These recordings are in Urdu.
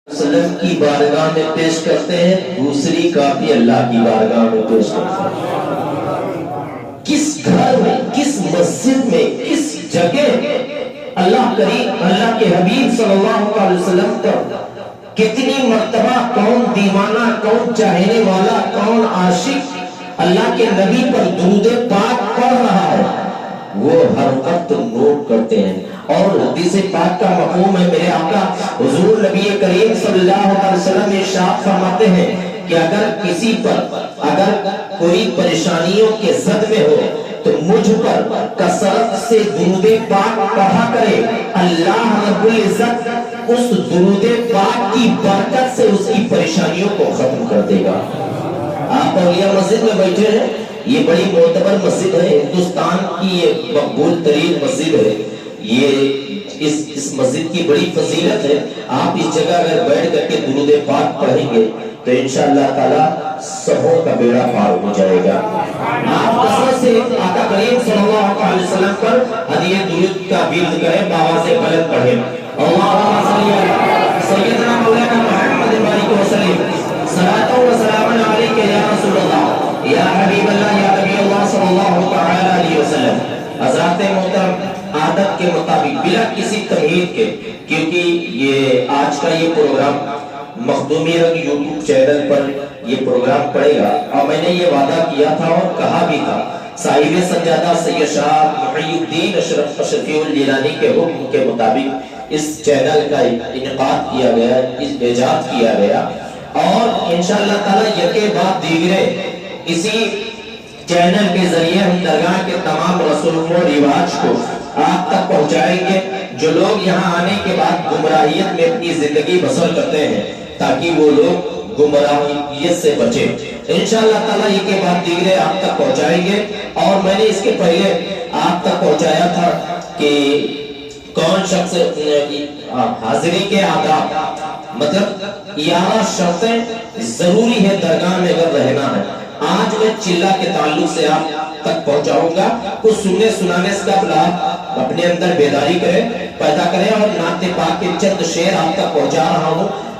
وسلم کی بارگاہ میں پیش کرتے ہیں، دوسری کاپی اللہ کی بارگاہ میں پیش کرتے ہیں۔ کس گھر میں، کس مسجد میں، کس جگہ اللہ کریم، اللہ کے حبیب صلی اللہ علیہ وسلم پر کتنی مرتبہ کون دیوانہ، کون چاہنے والا، کون عاشق اللہ کے نبی پر درود پاک پڑھ رہا ہے، وہ ہر وقت نوٹ کرتے ہیں۔ اور حدیث پاک کا مفہوم ہے، میرے آقا حضور نبی کریم صلی اللہ علیہ وسلم ارشاد فرماتے ہیں کہ اگر کسی پر کوئی پریشانیوں کے زد میں ہو تو مجھ پر کثرت سے درود پاک پڑھا کرے، اللہ رب العزت اس درود پاک کی برکت سے اس کی پریشانیوں کو ختم کر دے گا۔ آپ اولیاء مسجد میں بیٹھے ہیں، یہ بڑی معتبر مسجد ہے، ہندوستان کی یہ مقبول ترین مسجد ہے، یہ اس مسجد کی بڑی فضیلت ہے۔ آپ اس جگہ اگر بیٹھ کر کے درود پاک پڑھیں گے تو انشاءاللہ تعالی سبوں کا بیڑا پار ہو جائے گا۔ آپ کثرت سے آقا کریم صلی اللہ علیہ وسلم پر ہدیہ درود کا بیت کریں، بآواز بلند پڑھیں، اللہم صلی علی سیدنا مولانا محمد بارک وسلم، صلاۃ و سلام علیک یا رسول اللہ یا حبیب اللہ یا نبی اللہ صلی اللہ علیہ وسلم۔ حضرات محترم، عادت کے مطابق بلا کسی تمہید کے، کیونکہ یہ آج کا یہ پروگرام مخدومی رنگ یوٹیوب چینل پر یہ پروگرام پڑے گا، اور میں نے یہ وعدہ کیا تھا اور کہا بھی تھا، صاحب سجادہ سید شاہ محی الدین اشرف اشرفی الجیلانی کے حکم کے مطابق اس چینل کا انعقاد کیا گیا، ایجاد کیا گیا، اور انشاءاللہ تعالی یکے بعد دیگرے اسی چینل کے ذریعے ہم درگاہ کے تمام رسوم و رواج کو آپ تک پہنچائیں گے۔ جو لوگ یہاں آنے کے بعد گمراہیت میں اپنی زندگی بسر کرتے ہیں تاکہ وہ لوگ گمراہیت سے بچیں، انشاءاللہ تعالی یہ کے بعد دیگرے آپ تک پہنچائیں گے۔ اور میں نے اس کے پہلے آپ تک پہنچایا تھا کہ کون شخص حاضری کے آداب، مطلب 11 شرطیں ضروری ہے درگاہ میں اگر رہنا ہے۔ آج میں چلہ کے تعلق سے آپ تک پہنچاؤں گا، کچھ سننے سنانے سے قبل آپ اپنے اندر بیداری کریں، پیدا کریں، اور نعت پاک کے چند شعر آپ تک پہنچا رہا ہوں۔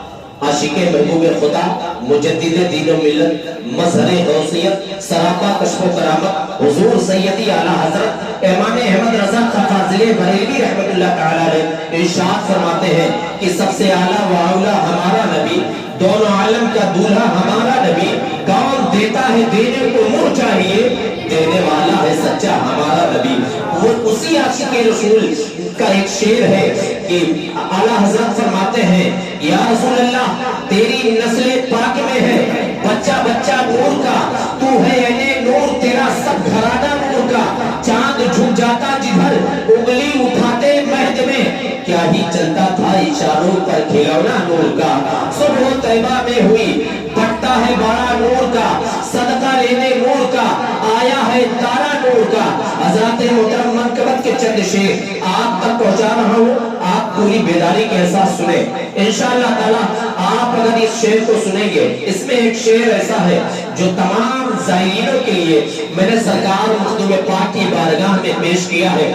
عاشق محبوب خدا، مجدد دین و ملت، مظہر غوثیت، سراپا کشف و کرامت، حضور سیدی اعلیٰ حضرت امام احمد رضا فاضل بریلوی رحمت اللہ تعالی علیہ ارشاد فرماتے ہیں کہ سب سے اعلیٰ و اولیٰ ہمارا نبی، دونوں عالم کا دولہا ہمارا نبی، کون دیتا ہے دینے کو منہ چاہیے، دینے والا ہے سچا ہمارا نبی۔ وہ اسی عاشق رسول کا ایک شعر ہے کہ اعلیٰ حضرت فرماتے ہیں، یا رسول اللہ تیری نسل پاک میں ہے بچہ بچہ نور کا، تو ہے یعنی نور، تیرا سب گھرانہ نور کا، چاند جھک جاتا جدھر انگلی اٹھاتے مہد میں، کیا ہی چلتا تھا اشاروں پر کھلونا نور کا، صبح طیبہ میں ہوئی بٹتا ہے بڑا نور کا، صدقہ لینے نور کا، آیا ہے تارا نور کا۔ حضرات محترم، منقبت کے چند شعر آپ تک پہنچا رہا ہوں، آپ پوری بیداری کے احساس سنیں انشاءاللہ تعالی۔ آپ اگر اس شعر کو سنیں گے، اس میں ایک شعر ایسا ہے جو تمام زائرینوں کے لیے میں نے سرکار مخدوم پاک کی بارگاہ میں پیش کیا ہے۔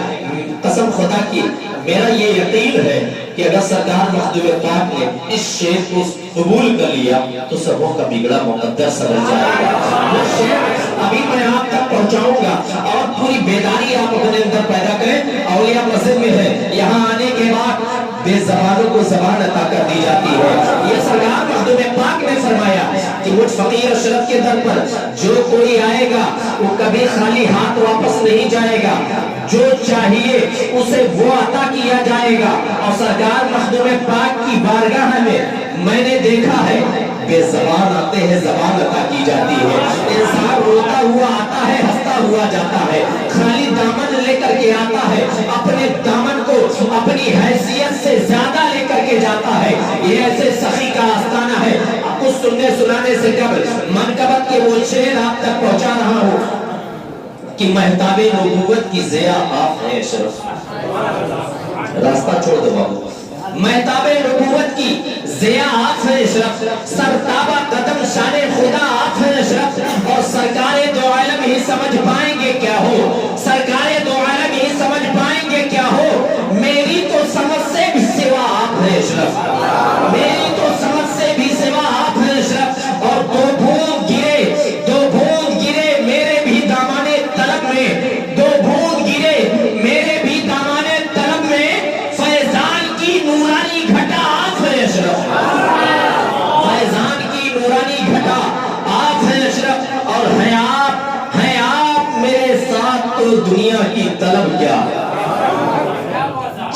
قسم خدا کی میرا یہ یقین ہے کہ اگر سرکار مخدوم پاک نے اس شعر کو قبول کر لیا تو سبوں کا بگڑا مقدر سمجھ جائے گا۔ وہ شعر ابھی میں آپ تک پہنچاؤں گا، اور پوری بیداری آپ اپنے اندر پیدا کریں۔ اولیاء مسجد میں ہے، یہاں آنے کے بعد بے زبانوں کو زبان عطا کر دی جاتی ہے۔ یہ سرکار مخدوم پاک نے فرمایا کہ مجھ فقیر اشرف کے در پر جو کوئی آئے گا وہ کبھی خالی ہاتھ واپس نہیں جائے گا، جو چاہیے اسے وہ عطا کیا جائے گا۔ اور سرکار مخدوم پاک کی بارگاہ میں نے دیکھا ہے بے زبان آتے ہیں، زبان عطا کی جاتی ہے۔ انسان روتا ہوا آتا ہے، ہنستا ہوا جاتا ہے، خالی دامن لے کر کے آتا ہے، اپنے دامن کو اپنی حیثیت سے زیادہ لے کر کے جاتا ہے۔ یہ ایسے سخی کا آستانہ ہے۔ کچھ سننے سنانے سے قبل منقبت کے وہ شعر آپ تک پہنچا رہا ہوں کہ مہتاب نبوت کی ضیاء آپ ہیں اشرف، راستہ چھوڑ دو بابو، مہتاب نبوت کی ضیاء آپ ہیں اشرف، سرتابہ قدم شان خدا آپ ہیں اشرف، اور سرکار دو عالم ہی سمجھ پائیں گے کیا ہو، سرکار دو عالم ہی سمجھ پائیں گے کیا ہو، میری تو سمجھ سے بھی سوا آپ ہیں اشرف، میری تو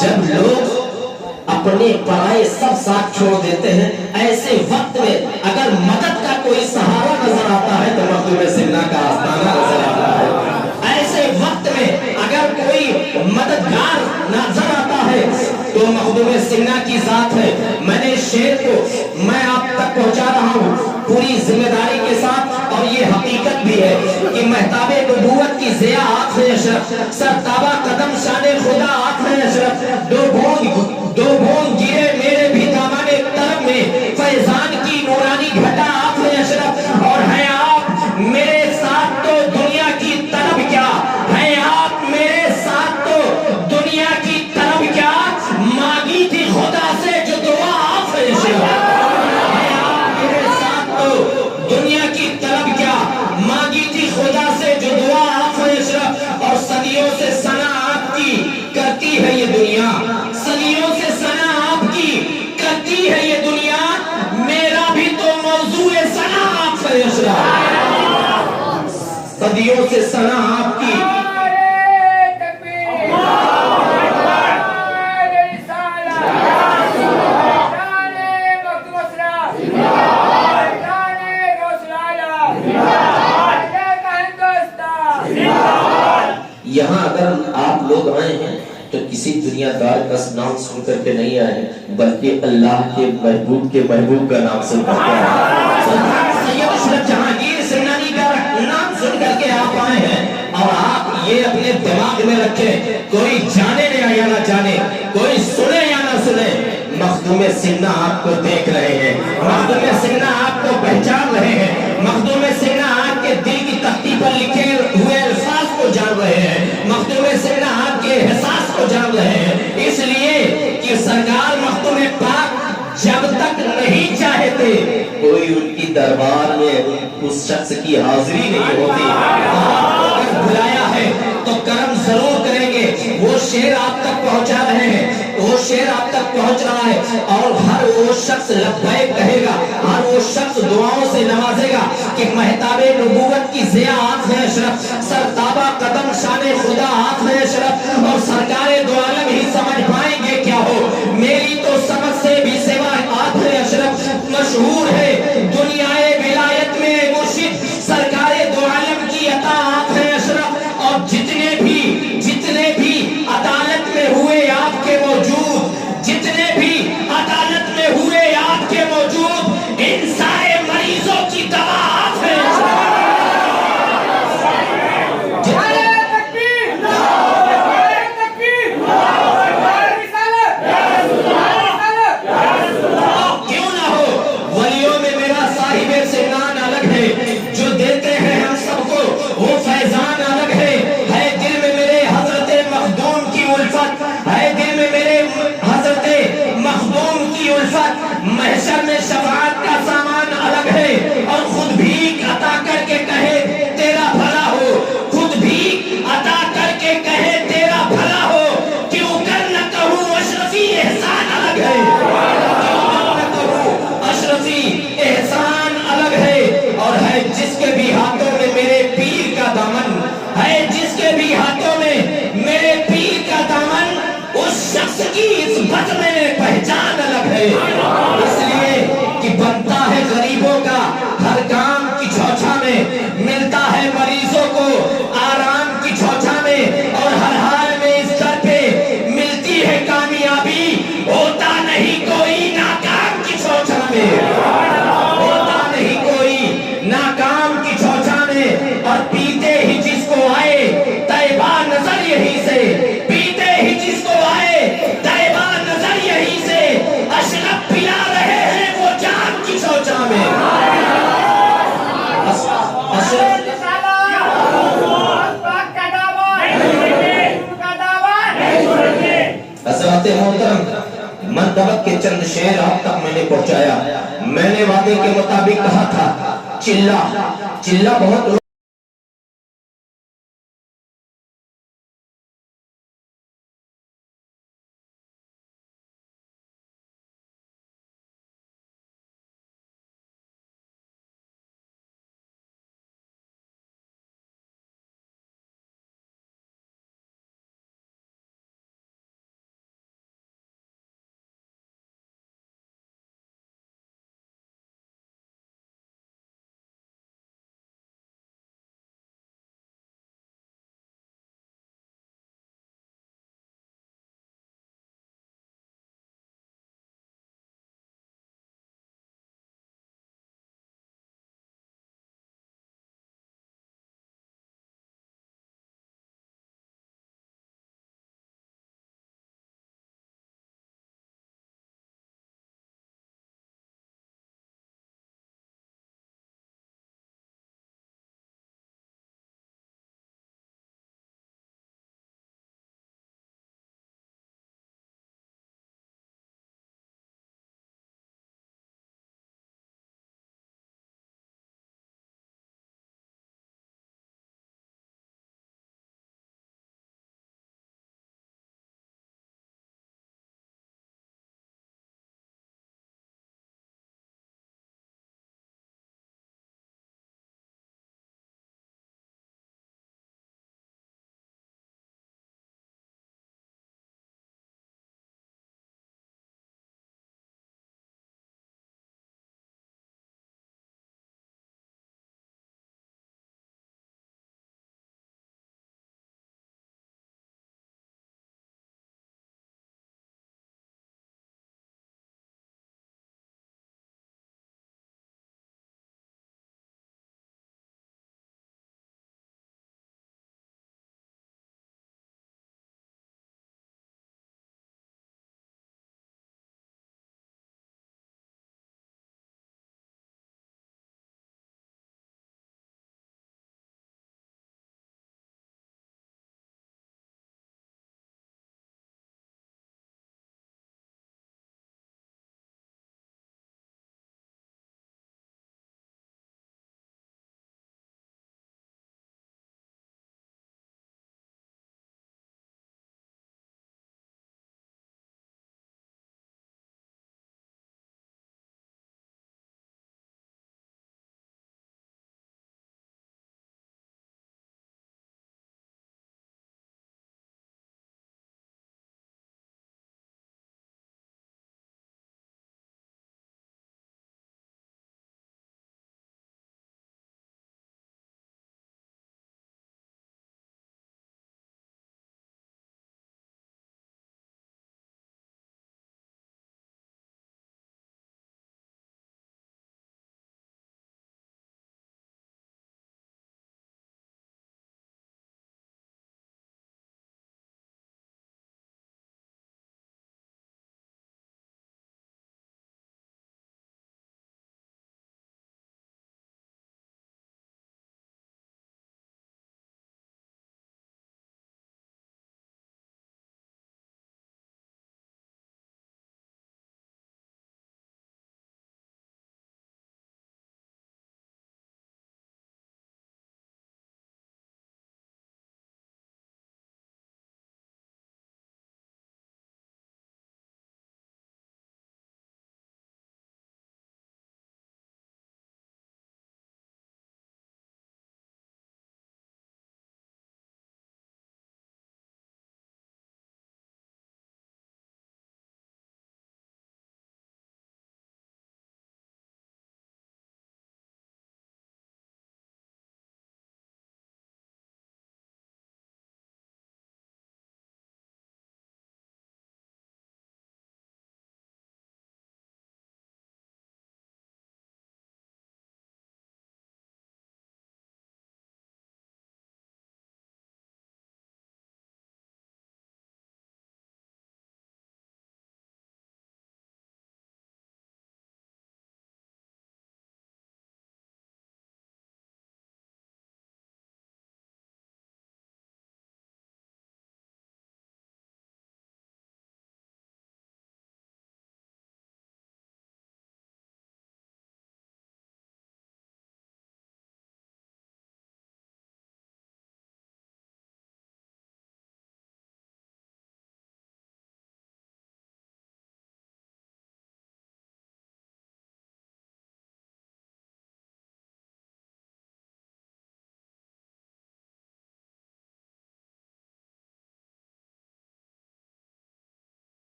جب لوگ اپنے پرائے سب ساتھ چھوڑ دیتے ہیں، ایسے وقت میں اگر مدد کا کوئی سہارا نظر آتا ہے تو مخدوم سمنہ کا آستانہ نظر آتا ہے۔ ایسے وقت میں اگر کوئی مددگار نظر آتا ہے تو مخدوم سمنہ کی ذات ہے۔ میں نے شعر کو میں آپ تک پہنچا رہا ہوں پوری ذمہ داری کے ساتھ، اور یہ حقیقت بھی ہے کہ مہتاب نبوت کی ضیاء آنکھ اشرف، سرتابہ قدم شان خدا آنکھ اشرف، دو بھون گرے میرے بھی دامن طرف میں، فیضان کی نورانی گھٹا آنکھ اشرف، اور ہے آپ میرے ساتھ تو دنیا کی طرف کیا، ہے آپ میرے ساتھ تو دنیا کی طرف کیا، مانگی تھی خدا سے جو دعا آنکھ اشرف، دنیا کی طلب کیا، مانگی تھی خدا سے جو دعا آنکھ اشرف، اور صدیوں سے ثنا آپ کی کرتی ہے یہ دنیا، صدیوں سے ثنا آپ کی کرتی ہے یہ دنیا، میرا بھی تو موضوع ثنا آنکھ اشرف، صدیوں سے ثنا آپ کی۔ یہاں اگر آپ لوگ آئے ہیں تو کسی دنیا دار کا نام سن کر کے نہیں آئے ہیں، بلکہ اللہ کے محبوب کا نام سن کر کے آئے ہیں۔ سید اشرف جہانگیر سمنانی کا نام سن کر کے آپ آئے ہیں، اور آپ یہ اپنے دماغ میں رکھیں، کوئی جانے یا نہ جانے، کوئی سنے یا نہ سنے، مخدوم سمنہ آپ کو دیکھ رہے ہیں، مخدوم سمنہ آپ کو پہچان رہے ہیں، مخدوم سمنہ آپ کے دل کی تختی پر لکھے ہوئے الفاظ کو جان رہے ہیں، مخدوم سمنہ آپ کے احساس کو جان رہے ہیں، اس لیے کہ سرکار مخدوم پاک جب تک نہیں چاہتے کوئی ان کی دربار میں اس شخص کی حاضری نہیں ہوتی، اگر بلایا ہے تو کرم ضرور کریں گے۔ وہ شعر آپ تک پہنچا رہے ہیں، وہ شعر آپ تک پہنچ رہا ہے، اور ہر وہ شخص لبیک کہے گا، ہر وہ شخص دعاؤں سے نوازے گا کہ مہتاب نبوت کی ضیاء آنکھ اشرف، سرتابہ قدم شان خدا آنکھ اشرف، اور سرکار دو عالم ہی سمجھ پائیں گے کیا ہو، میری تو سمجھ سے بھی سوا آنکھ اشرف، مشہور ہے دنیائے ولایت میں مرشد سرکار دو عالم کی عطا آنکھ اشرف، اور جتنے بھی عدالت میں ہوئے آپ کے موجود، جتنے بھی عدالت میں ہوئے آپ کے موجود، ان سارے مریضوں کی دوا آپ ہے۔ کیوں نہ ہو، ولیوں میں میرا صاحب سمنان الگ ہے، جو دیتے ہیں ہم سب کو وہ فیضان الگ ہے دل میں میرے حضرت مخدوم کی الفت، ہے دل میں میرے حضرت مخدوم کی الفت، محشر میں شفاعت کا سامان الگ ہے، اور خود بھی عطا کر کے کہے تیرا بھلا ہو، خود بھی عطا کر کے کہے تیرا بھلا ہو، کیوں کر نہ کہوں اشرفی احسان الگ ہے، کیوں کر نہ کہوں اشرفی احسان الگ ہے، اور ہے جس کے بھی ہاتھوں میں میرے پیر کا دامن، ہے جس کے بھی ہاتھوں میں میرے پیر کا دامن، اس شخص کی اس بت میں پہچان الگ ہے، اس لیے کہ بنتا ہے غریبوں کا ہر کام کی چھوچھا میں، ملتا ہے مریضوں کو آرام کی چھوچھا میں، اور ہر حال میں اس در پہ ملتی ہے کامیابی، ہوتا نہیں کوئی ناکام کی چھوچھا میں، ہوتا نہیں کوئی ناکام کی چھوچھا میں، اور پیتے ہی جس کو آئے طیبہ نظر یہی سے، پیتے ہی جس کو آئے طیبہ نظر یہی سے، اشرف پلا رہے ہیں وہ جام کی چھوچا میں، حضرات محترم، منطبت کے چند شعر آپ تک میں نے پہنچایا، میں نے وعدے کے مطابق کہا تھا چلہ بہت